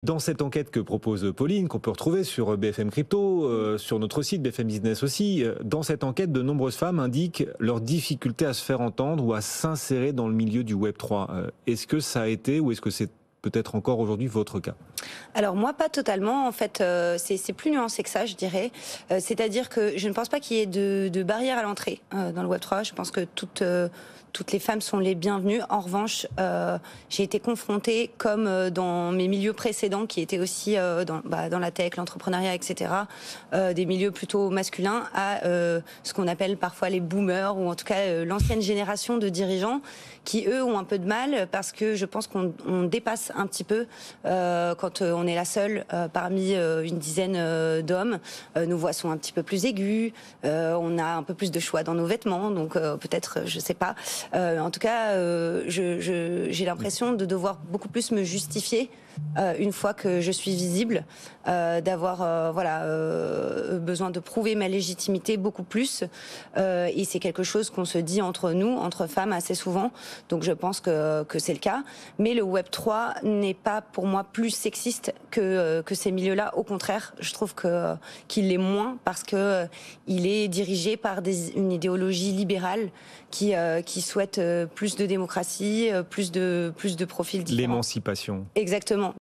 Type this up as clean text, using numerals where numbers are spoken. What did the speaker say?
Dans cette enquête que propose Pauline, qu'on peut retrouver sur BFM Crypto, sur notre site BFM Business aussi, dans cette enquête, de nombreuses femmes indiquent leur difficulté à se faire entendre ou à s'insérer dans le milieu du Web3. Est-ce que ça a été ou est-ce que c'est peut-être encore aujourd'hui votre cas? Alors moi, pas totalement. En fait, c'est plus nuancé que ça, je dirais. C'est-à-dire que je ne pense pas qu'il y ait de barrière à l'entrée dans le Web3. Je pense que toutes les femmes sont les bienvenues. En revanche, j'ai été confrontée, comme dans mes milieux précédents, qui étaient aussi dans la tech, l'entrepreneuriat, etc., des milieux plutôt masculins, à ce qu'on appelle parfois les boomers, ou en tout cas l'ancienne génération de dirigeants, qui eux ont un peu de mal, parce que je pense qu'on dépasse un petit peu quand on est la seule parmi une dizaine d'hommes. Nos voix sont un petit peu plus aiguës, on a un peu plus de choix dans nos vêtements, donc peut-être, je sais pas. En tout cas, j'ai l'impression de devoir beaucoup plus me justifier une fois que je suis visible, d'avoir besoin de prouver ma légitimité beaucoup plus. Et c'est quelque chose qu'on se dit entre nous, entre femmes, assez souvent. Donc je pense que c'est le cas. Mais le Web3 n'est pas pour moi plus sexiste que ces milieux-là. Au contraire, je trouve qu'il l'est moins, parce que il est dirigé par une idéologie libérale qui souhaite plus de démocratie, plus de profils différents. L'émancipation. Exactement.